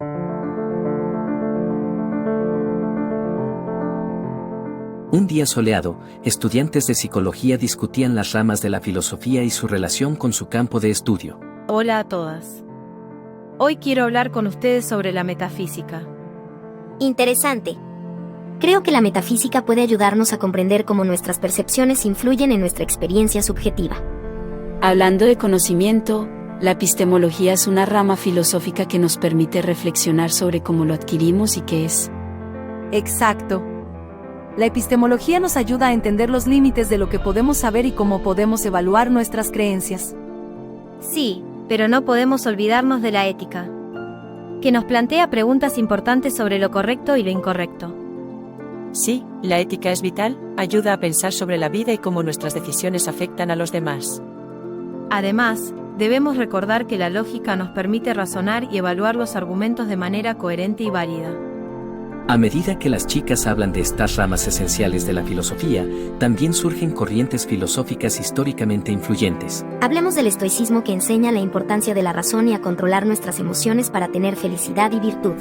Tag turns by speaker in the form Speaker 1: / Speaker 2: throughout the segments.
Speaker 1: Un día soleado, estudiantes de psicología discutían las ramas de la filosofía y su relación con su campo de estudio.
Speaker 2: Hola a todas. Hoy quiero hablar con ustedes sobre la metafísica.
Speaker 3: Interesante. Creo que la metafísica puede ayudarnos a comprender cómo nuestras percepciones influyen en nuestra experiencia subjetiva.
Speaker 4: Hablando de conocimiento, la epistemología es una rama filosófica que nos permite reflexionar sobre cómo lo adquirimos y qué es.
Speaker 2: Exacto. La epistemología nos ayuda a entender los límites de lo que podemos saber y cómo podemos evaluar nuestras creencias. Sí, pero no podemos olvidarnos de la ética, que nos plantea preguntas importantes sobre lo correcto y lo incorrecto.
Speaker 5: Sí, la ética es vital, ayuda a pensar sobre la vida y cómo nuestras decisiones afectan a los demás.
Speaker 2: Además, debemos recordar que la lógica nos permite razonar y evaluar los argumentos de manera coherente y válida.
Speaker 1: A medida que las chicas hablan de estas ramas esenciales de la filosofía, también surgen corrientes filosóficas históricamente influyentes.
Speaker 3: Hablemos del estoicismo, que enseña la importancia de la razón y a controlar nuestras emociones para tener felicidad y virtud.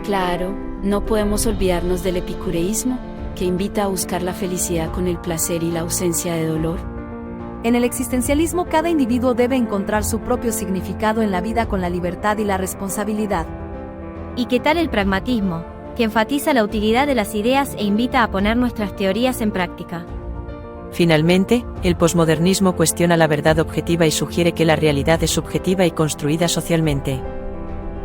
Speaker 4: Claro, no podemos olvidarnos del epicureísmo, que invita a buscar la felicidad con el placer y la ausencia de dolor.
Speaker 2: En el existencialismo, cada individuo debe encontrar su propio significado en la vida con la libertad y la responsabilidad. ¿Y qué tal el pragmatismo, que enfatiza la utilidad de las ideas e invita a poner nuestras teorías en práctica?
Speaker 5: Finalmente, el posmodernismo cuestiona la verdad objetiva y sugiere que la realidad es subjetiva y construida socialmente.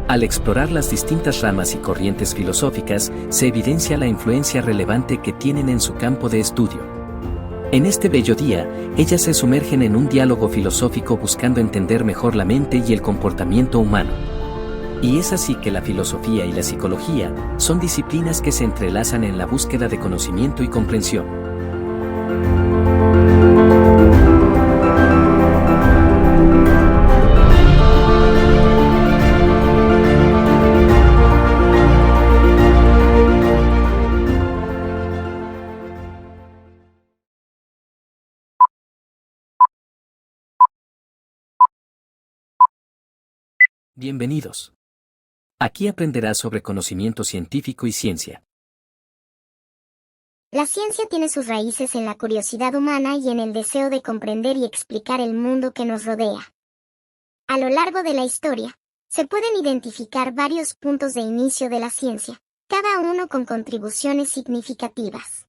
Speaker 1: Al explorar las distintas ramas y corrientes filosóficas, se evidencia la influencia relevante que tienen en su campo de estudio. En este bello día, ellas se sumergen en un diálogo filosófico buscando entender mejor la mente y el comportamiento humano. Y es así que la filosofía y la psicología son disciplinas que se entrelazan en la búsqueda de conocimiento y comprensión. Bienvenidos. Aquí aprenderás sobre conocimiento científico y ciencia.
Speaker 6: La ciencia tiene sus raíces en la curiosidad humana y en el deseo de comprender y explicar el mundo que nos rodea. A lo largo de la historia, se pueden identificar varios puntos de inicio de la ciencia, cada uno con contribuciones significativas.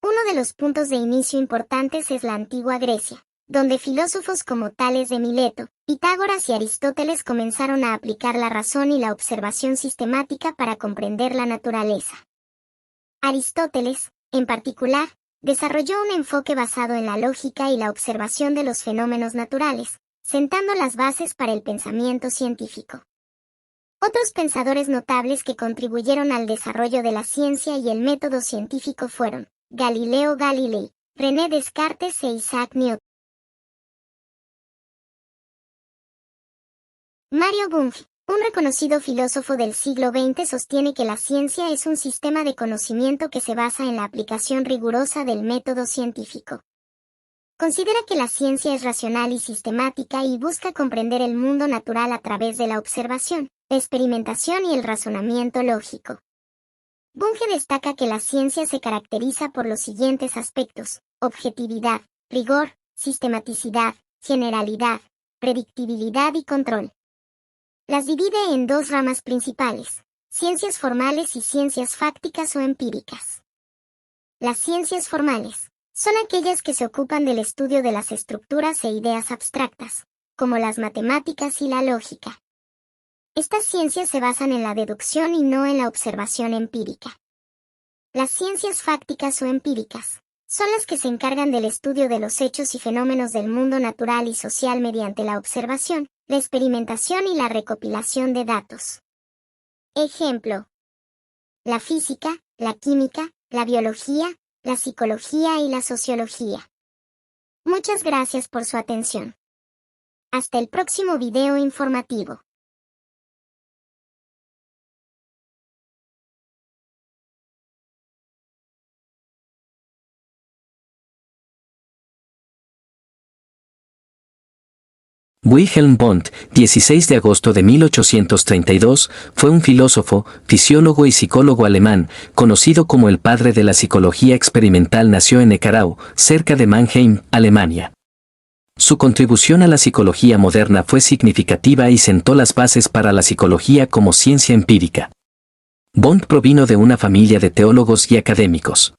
Speaker 6: Uno de los puntos de inicio importantes es la antigua Grecia, donde filósofos como Tales de Mileto, Pitágoras y Aristóteles comenzaron a aplicar la razón y la observación sistemática para comprender la naturaleza. Aristóteles, en particular, desarrolló un enfoque basado en la lógica y la observación de los fenómenos naturales, sentando las bases para el pensamiento científico. Otros pensadores notables que contribuyeron al desarrollo de la ciencia y el método científico fueron Galileo Galilei, René Descartes e Isaac Newton. Mario Bunge, un reconocido filósofo del siglo XX, sostiene que la ciencia es un sistema de conocimiento que se basa en la aplicación rigurosa del método científico. Considera que la ciencia es racional y sistemática y busca comprender el mundo natural a través de la observación, la experimentación y el razonamiento lógico. Bunge destaca que la ciencia se caracteriza por los siguientes aspectos: objetividad, rigor, sistematicidad, generalidad, predictibilidad y control. Las divide en dos ramas principales: ciencias formales y ciencias fácticas o empíricas. Las ciencias formales son aquellas que se ocupan del estudio de las estructuras e ideas abstractas, como las matemáticas y la lógica. Estas ciencias se basan en la deducción y no en la observación empírica. Las ciencias fácticas o empíricas son las que se encargan del estudio de los hechos y fenómenos del mundo natural y social mediante la observación, la experimentación y la recopilación de datos. Ejemplo: la física, la química, la biología, la psicología y la sociología. Muchas gracias por su atención. Hasta el próximo video informativo.
Speaker 1: Wilhelm Wundt, 16 de agosto de 1832, fue un filósofo, fisiólogo y psicólogo alemán, conocido como el padre de la psicología experimental. Nació en Neckarau, cerca de Mannheim, Alemania. Su contribución a la psicología moderna fue significativa y sentó las bases para la psicología como ciencia empírica. Wundt provino de una familia de teólogos y académicos.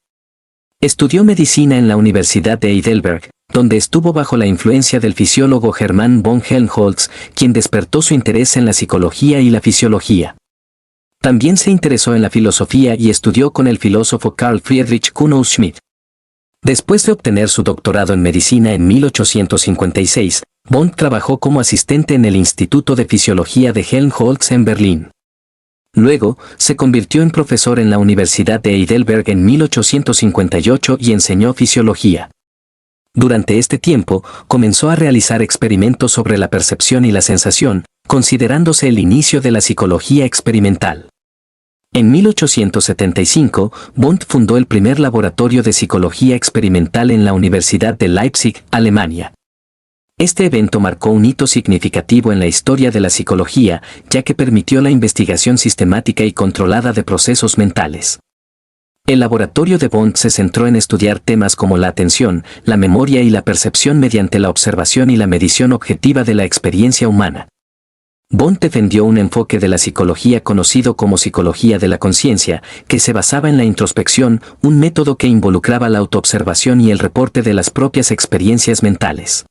Speaker 1: Estudió medicina en la Universidad de Heidelberg, donde estuvo bajo la influencia del fisiólogo Hermann von Helmholtz, quien despertó su interés en la psicología y la fisiología. También se interesó en la filosofía y estudió con el filósofo Carl Friedrich Kuno Schmidt. Después de obtener su doctorado en medicina en 1856, Wundt trabajó como asistente en el Instituto de Fisiología de Helmholtz en Berlín. Luego, se convirtió en profesor en la Universidad de Heidelberg en 1858 y enseñó fisiología. Durante este tiempo, comenzó a realizar experimentos sobre la percepción y la sensación, considerándose el inicio de la psicología experimental. En 1875, Wundt fundó el primer laboratorio de psicología experimental en la Universidad de Leipzig, Alemania. Este evento marcó un hito significativo en la historia de la psicología, ya que permitió la investigación sistemática y controlada de procesos mentales. El laboratorio de Wundt se centró en estudiar temas como la atención, la memoria y la percepción mediante la observación y la medición objetiva de la experiencia humana. Wundt defendió un enfoque de la psicología conocido como psicología de la conciencia, que se basaba en la introspección, un método que involucraba la autoobservación y el reporte de las propias experiencias mentales.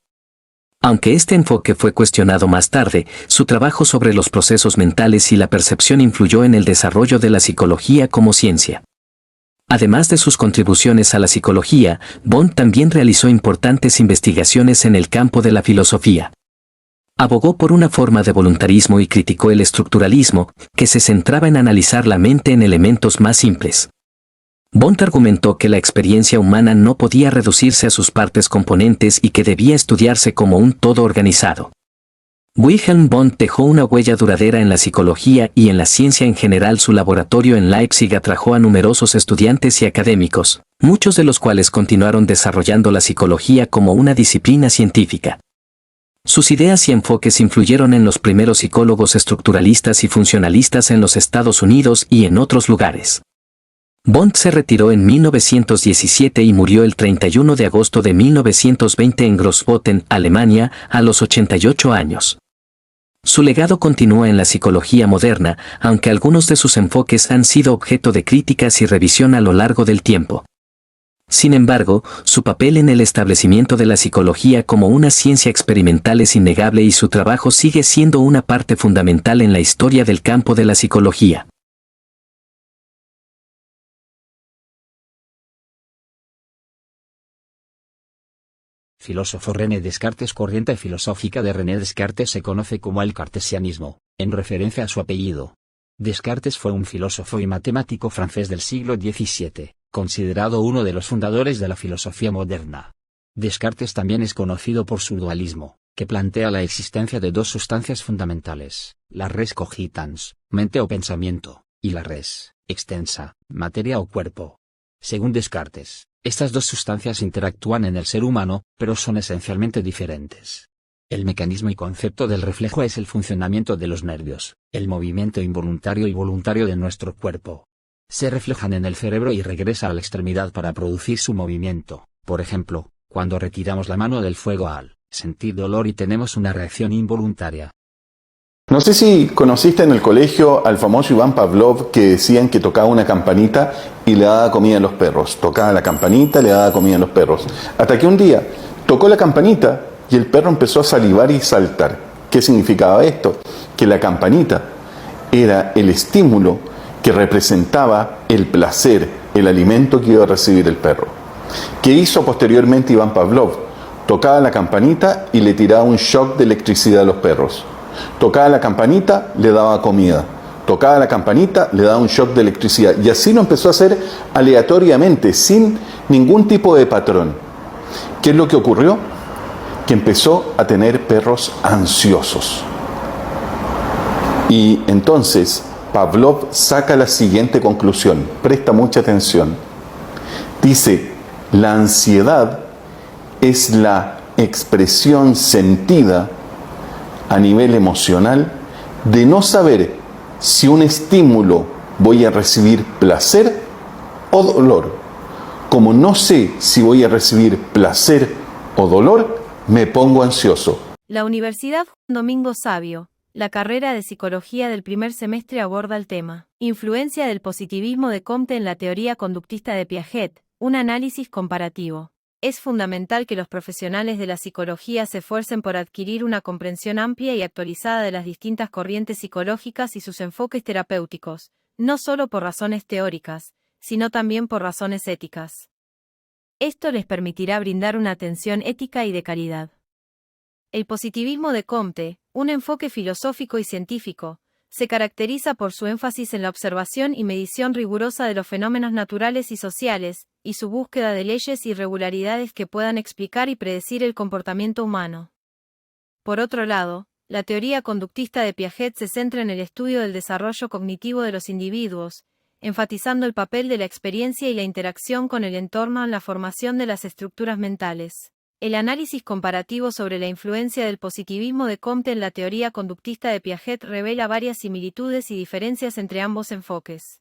Speaker 1: Aunque este enfoque fue cuestionado más tarde, su trabajo sobre los procesos mentales y la percepción influyó en el desarrollo de la psicología como ciencia. Además de sus contribuciones a la psicología, Wundt también realizó importantes investigaciones en el campo de la filosofía. Abogó por una forma de voluntarismo y criticó el estructuralismo, que se centraba en analizar la mente en elementos más simples. Wundt argumentó que la experiencia humana no podía reducirse a sus partes componentes y que debía estudiarse como un todo organizado. Wilhelm Wundt dejó una huella duradera en la psicología y en la ciencia en general. Su laboratorio en Leipzig atrajo a numerosos estudiantes y académicos, muchos de los cuales continuaron desarrollando la psicología como una disciplina científica. Sus ideas y enfoques influyeron en los primeros psicólogos estructuralistas y funcionalistas en los Estados Unidos y en otros lugares. Wundt se retiró en 1917 y murió el 31 de agosto de 1920 en Grossbotten, Alemania, a los 88 años. Su legado continúa en la psicología moderna, aunque algunos de sus enfoques han sido objeto de críticas y revisión a lo largo del tiempo. Sin embargo, su papel en el establecimiento de la psicología como una ciencia experimental es innegable y su trabajo sigue siendo una parte fundamental en la historia del campo de la psicología.
Speaker 7: Filósofo René Descartes. Corriente filosófica de René Descartes se conoce como el cartesianismo, en referencia a su apellido. Descartes fue un filósofo y matemático francés del siglo XVII, considerado uno de los fundadores de la filosofía moderna. Descartes también es conocido por su dualismo, que plantea la existencia de dos sustancias fundamentales, la res cogitans, mente o pensamiento, y la res extensa, materia o cuerpo. Según Descartes, estas dos sustancias interactúan en el ser humano, pero son esencialmente diferentes. El mecanismo y concepto del reflejo es el funcionamiento de los nervios, el movimiento involuntario y voluntario de nuestro cuerpo. Se reflejan en el cerebro y regresa a la extremidad para producir su movimiento. Por ejemplo, cuando retiramos la mano del fuego al sentir dolor y tenemos una reacción involuntaria.
Speaker 8: No sé si conociste en el colegio al famoso Iván Pavlov, que decían que tocaba una campanita y le daba comida a los perros. Tocaba la campanita, le daba comida a los perros. Hasta que un día tocó la campanita y el perro empezó a salivar y saltar. ¿Qué significaba esto? Que la campanita era el estímulo que representaba el placer, el alimento que iba a recibir el perro. ¿Qué hizo posteriormente Iván Pavlov? Tocaba la campanita y le tiraba un shock de electricidad a los perros. Tocaba la campanita, le daba comida. Tocaba la campanita, le daba un shock de electricidad. Y así lo empezó a hacer aleatoriamente, sin ningún tipo de patrón. ¿Qué es lo que ocurrió? Que empezó a tener perros ansiosos. Y entonces Pavlov saca la siguiente conclusión. Presta mucha atención. Dice, la ansiedad es la expresión sentida a nivel emocional de no saber si un estímulo voy a recibir placer o dolor. Como no sé si voy a recibir placer o dolor, me pongo ansioso.
Speaker 2: La Universidad Domingo Savio, la carrera de psicología del primer semestre aborda el tema Influencia del positivismo de Comte en la teoría conductista de Piaget, un análisis comparativo. Es fundamental que los profesionales de la psicología se esfuercen por adquirir una comprensión amplia y actualizada de las distintas corrientes psicológicas y sus enfoques terapéuticos, no solo por razones teóricas, sino también por razones éticas. Esto les permitirá brindar una atención ética y de calidad. El positivismo de Comte, un enfoque filosófico y científico, se caracteriza por su énfasis en la observación y medición rigurosa de los fenómenos naturales y sociales, y su búsqueda de leyes y regularidades que puedan explicar y predecir el comportamiento humano. Por otro lado, la teoría conductista de Piaget se centra en el estudio del desarrollo cognitivo de los individuos, enfatizando el papel de la experiencia y la interacción con el entorno en la formación de las estructuras mentales. El análisis comparativo sobre la influencia del positivismo de Comte en la teoría conductista de Piaget revela varias similitudes y diferencias entre ambos enfoques.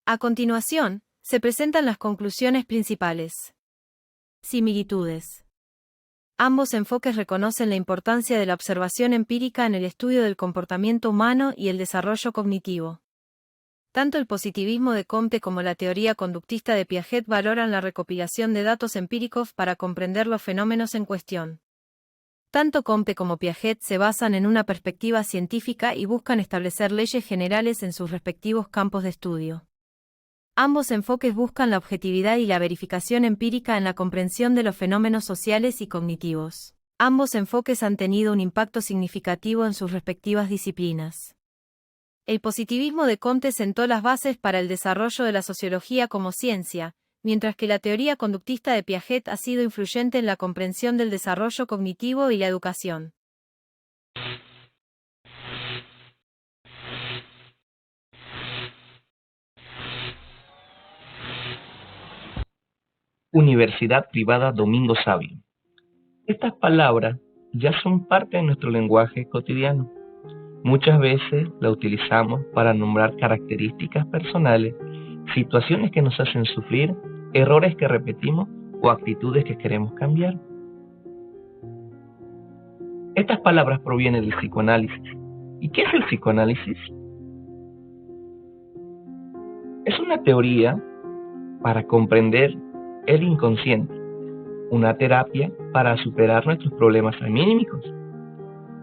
Speaker 2: A continuación, se presentan las conclusiones principales. Similitudes. Ambos enfoques reconocen la importancia de la observación empírica en el estudio del comportamiento humano y el desarrollo cognitivo. Tanto el positivismo de Comte como la teoría conductista de Piaget valoran la recopilación de datos empíricos para comprender los fenómenos en cuestión. Tanto Comte como Piaget se basan en una perspectiva científica y buscan establecer leyes generales en sus respectivos campos de estudio. Ambos enfoques buscan la objetividad y la verificación empírica en la comprensión de los fenómenos sociales y cognitivos. Ambos enfoques han tenido un impacto significativo en sus respectivas disciplinas. El positivismo de Comte sentó las bases para el desarrollo de la sociología como ciencia, mientras que la teoría conductista de Piaget ha sido influyente en la comprensión del desarrollo cognitivo y la educación.
Speaker 9: Universidad Privada Domingo Savio. Estas palabras ya son parte de nuestro lenguaje cotidiano. Muchas veces la utilizamos para nombrar características personales, situaciones que nos hacen sufrir, errores que repetimos o actitudes que queremos cambiar. Estas palabras provienen del psicoanálisis. ¿Y qué es el psicoanálisis? Es una teoría para comprender el inconsciente, una terapia para superar nuestros problemas anímicos.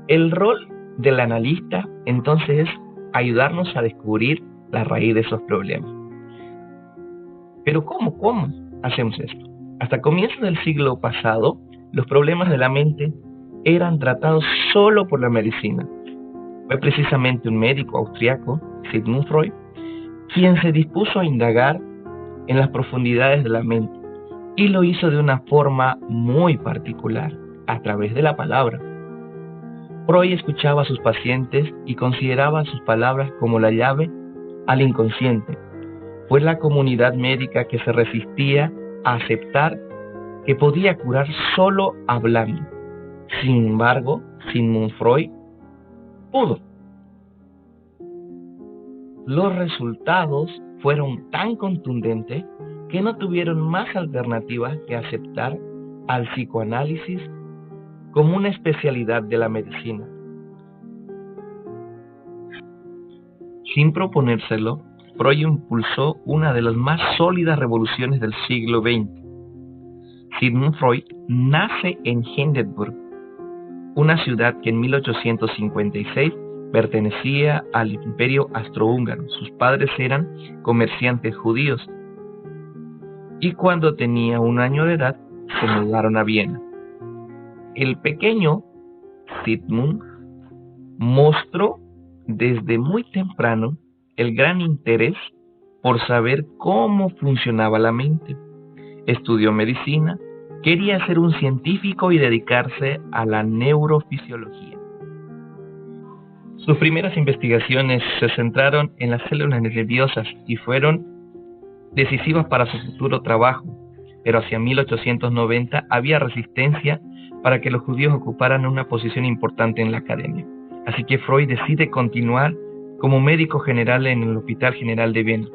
Speaker 9: El rol del analista, entonces, es ayudarnos a descubrir la raíz de esos problemas. Pero ¿cómo hacemos esto? Hasta comienzos del siglo pasado, los problemas de la mente eran tratados solo por la medicina. Fue precisamente un médico austriaco, Sigmund Freud, quien se dispuso a indagar en las profundidades de la mente, y lo hizo de una forma muy particular, a través de la palabra. Freud escuchaba a sus pacientes y consideraba sus palabras como la llave al inconsciente. Fue la comunidad médica que se resistía a aceptar que podía curar solo hablando. Sin embargo, Sigmund Freud pudo. Los resultados fueron tan contundentes que no tuvieron más alternativa que aceptar al psicoanálisis como una especialidad de la medicina. Sin proponérselo, Freud impulsó una de las más sólidas revoluciones del siglo XX. Sigmund Freud nace en Hindenburg, una ciudad que en 1856 pertenecía al Imperio Austrohúngaro. Sus padres eran comerciantes judíos y cuando tenía 1 año de edad se mudaron a Viena. El pequeño Sigmund mostró desde muy temprano el gran interés por saber cómo funcionaba la mente. Estudió medicina, quería ser un científico y dedicarse a la neurofisiología. Sus primeras investigaciones se centraron en las células nerviosas y fueron decisivas para su futuro trabajo, pero hacia 1890 había resistencia para que los judíos ocuparan una posición importante en la academia. Así que Freud decide continuar como médico general en el Hospital General de Viena,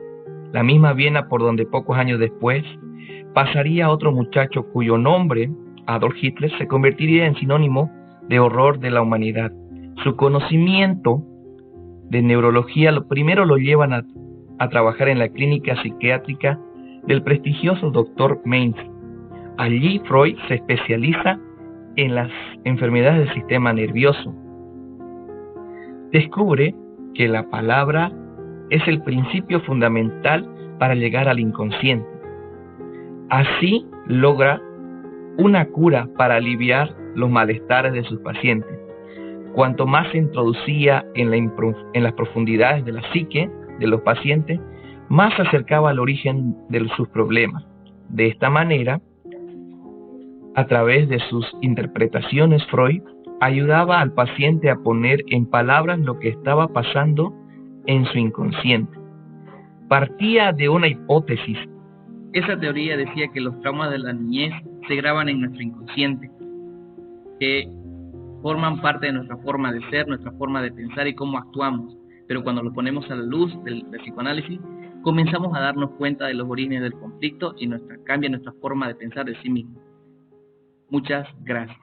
Speaker 9: la misma Viena por donde pocos años después pasaría otro muchacho cuyo nombre, Adolf Hitler, se convertiría en sinónimo de horror de la humanidad. Su conocimiento de neurología primero lo llevan a trabajar en la clínica psiquiátrica del prestigioso Dr. Mainz. Allí Freud se especializa en las enfermedades del sistema nervioso. Descubre que la palabra es el principio fundamental para llegar al inconsciente. Así logra una cura para aliviar los malestares de sus pacientes. Cuanto más se introducía en las profundidades de la psique de los pacientes, más se acercaba al origen de sus problemas. De esta manera, a través de sus interpretaciones, Freud ayudaba al paciente a poner en palabras lo que estaba pasando en su inconsciente. Partía de una hipótesis.
Speaker 10: Esa teoría decía que los traumas de la niñez se graban en nuestro inconsciente, que forman parte de nuestra forma de ser, nuestra forma de pensar y cómo actuamos. Pero cuando lo ponemos a la luz del psicoanálisis, comenzamos a darnos cuenta de los orígenes del conflicto y cambia nuestra forma de pensar de sí mismo. Muchas gracias.